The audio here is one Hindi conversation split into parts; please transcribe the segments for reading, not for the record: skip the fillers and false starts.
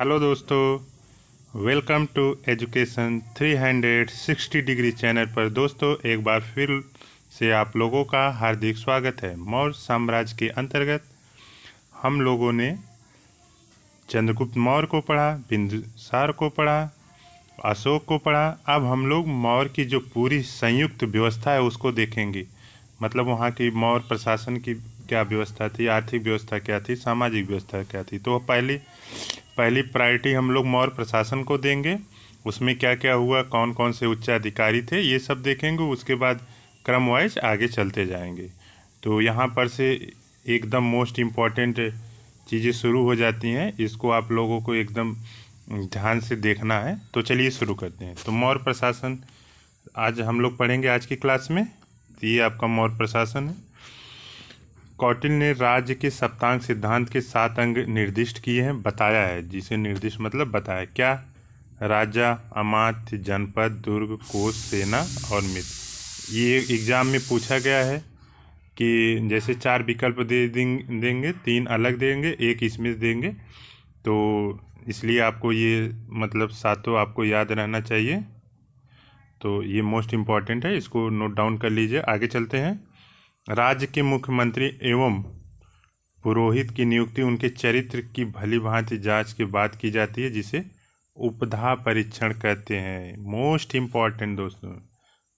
हेलो दोस्तों, welcome to education 360 degree channel पर। दोस्तों, एक बार फिर से आप लोगों का हार्दिक स्वागत है। मौर्य साम्राज्य के अंतर्गत हम लोगों ने चंद्रगुप्त मौर्य को पढ़ा, बिंदुसार को पढ़ा, अशोक को पढ़ा। अब हम लोग मौर्य की जो पूरी संयुक्त व्यवस्था है उसको देखेंगे। मतलब वहाँ की मौर्य प्रशासन की क्या व्यवस्था थी, आर्थिक व्यवस्था क्या थी, सामाजिक व्यवस्था क्या थी। तो पहली प्रायोरिटी हम लोग मौर्य प्रशासन को देंगे। उसमें क्या क्या हुआ, कौन कौन से उच्च अधिकारी थे, ये सब देखेंगे। उसके बाद क्रम वाइज आगे चलते जाएंगे। तो यहाँ पर से एकदम मोस्ट इम्पॉर्टेंट चीज़ें शुरू हो जाती हैं। इसको आप लोगों को एकदम ध्यान से देखना है। तो चलिए शुरू करते हैं। तो मौर्य प्रशासन आज हम लोग पढ़ेंगे आज की क्लास में। तो ये आपका मौर्य प्रशासन है। कौटिल्य ने राज्य के सप्तांग सिद्धांत के 7 अंग निर्दिष्ट किए हैं, बताया है। जिसे निर्दिष्ट मतलब बताया क्या? राजा, अमात्य, जनपद, दुर्ग, कोष, सेना और मित्र। ये एग्जाम में पूछा गया है कि जैसे 4 विकल्प देंगे, 3 अलग देंगे, 1 इसमें देंगे। तो इसलिए आपको ये मतलब सातों आपको याद रहना चाहिए। तो ये मोस्ट इम्पॉर्टेंट है, इसको नोट डाउन कर लीजिए। आगे चलते हैं। राज्य के मुख्यमंत्री एवं पुरोहित की नियुक्ति उनके चरित्र की भली भांति जांच के बाद की जाती है, जिसे उपधा परीक्षण कहते हैं। मोस्ट इम्पॉर्टेंट दोस्तों।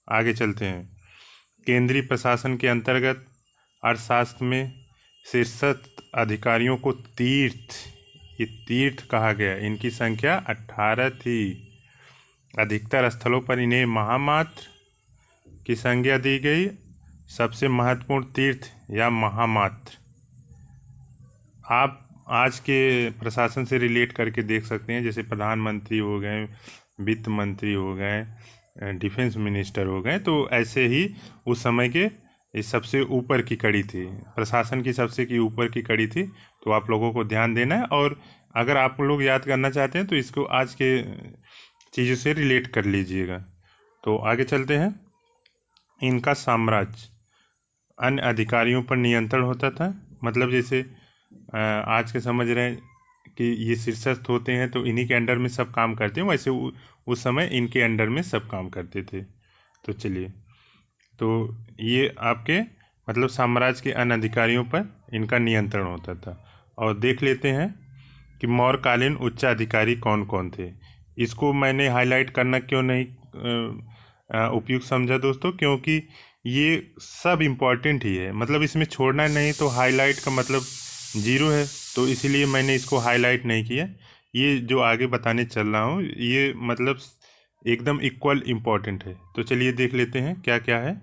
आगे चलते हैं। केंद्रीय प्रशासन के अंतर्गत अर्थशास्त्र में शीर्षस्थ अधिकारियों को ये तीर्थ कहा गया। इनकी संख्या 18 थी। अधिकतर स्थलों पर इन्हें महामात्र की संज्ञा दी गई। सबसे महत्वपूर्ण तीर्थ या महामात्र आप आज के प्रशासन से रिलेट करके देख सकते हैं। जैसे प्रधानमंत्री हो गए, वित्त मंत्री हो गए, डिफेंस मिनिस्टर हो गए। तो ऐसे ही उस समय के इस सबसे ऊपर की कड़ी थी, प्रशासन की सबसे की ऊपर की कड़ी थी। तो आप लोगों को ध्यान देना है। और अगर आप लोग याद करना चाहते हैं तो इसको आज के चीज़ों से रिलेट कर लीजिएगा। तो आगे चलते हैं। इनका साम्राज्य अन्य अधिकारियों पर नियंत्रण होता था। मतलब जैसे आज के समझ रहे हैं कि ये शीर्षस्थ होते हैं तो इन्हीं के अंडर में सब काम करते हैं, वैसे उस समय इनके अंडर में सब काम करते थे। तो चलिए, तो ये आपके मतलब साम्राज्य के अन्य अधिकारियों पर इनका नियंत्रण होता था। और देख लेते हैं कि मौर्यकालीन उच्च अधिकारी कौन कौन थे। इसको मैंने हाईलाइट करना क्यों नहीं उपयुक्त समझा दोस्तों, क्योंकि ये सब इम्पॉर्टेंट ही है। मतलब इसमें छोड़ना नहीं, तो हाईलाइट का मतलब 0 है। तो इसीलिए मैंने इसको हाईलाइट नहीं किया। ये जो आगे बताने चल रहा हूँ ये मतलब एकदम इक्वल इम्पॉर्टेंट है। तो चलिए देख लेते हैं क्या क्या है।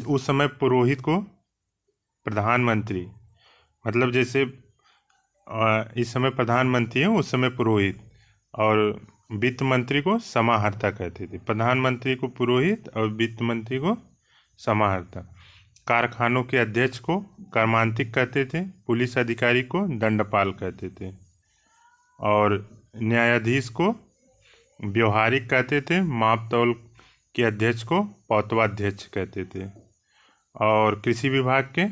उस समय पुरोहित को प्रधानमंत्री, मतलब जैसे इस समय प्रधानमंत्री है, उस समय पुरोहित। और वित्त मंत्री को समाहर्ता कहते थे। प्रधानमंत्री को पुरोहित और वित्त मंत्री को समाहर्ता। कारखानों के अध्यक्ष को कर्मांतिक कहते थे। पुलिस अधिकारी को दंडपाल कहते थे। और न्यायाधीश को व्यवहारिक कहते थे। माप तौल के अध्यक्ष को पौतवाध्यक्ष कहते थे। और कृषि विभाग के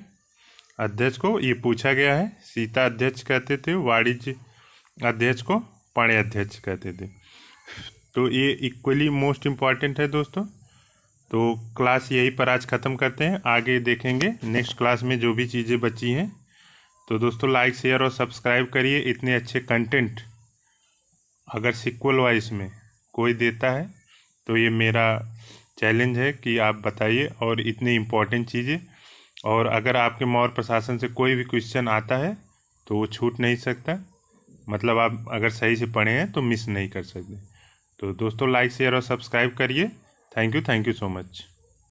अध्यक्ष को ये पूछा गया है, सीता अध्यक्ष कहते थे। वाणिज्य अध्यक्ष को पाणे अध्यक्ष कहते थे। तो ये इक्वली मोस्ट इम्पॉर्टेंट है दोस्तों। तो क्लास यही पर आज ख़त्म करते हैं। आगे देखेंगे नेक्स्ट क्लास में जो भी चीज़ें बची हैं। तो दोस्तों लाइक, शेयर और सब्सक्राइब करिए। इतने अच्छे कंटेंट अगर सीक्वल वाइज में कोई देता है तो ये मेरा चैलेंज है कि आप बताइए। और इतनी इम्पोर्टेंट चीज़ें, और अगर आपके मौर्य प्रशासन से कोई भी क्वेश्चन आता है तो वो छूट नहीं सकता। मतलब आप अगर सही से पढ़े हैं तो मिस नहीं कर सकते। तो दोस्तों लाइक, शेयर और सब्सक्राइब करिए। Thank you so much.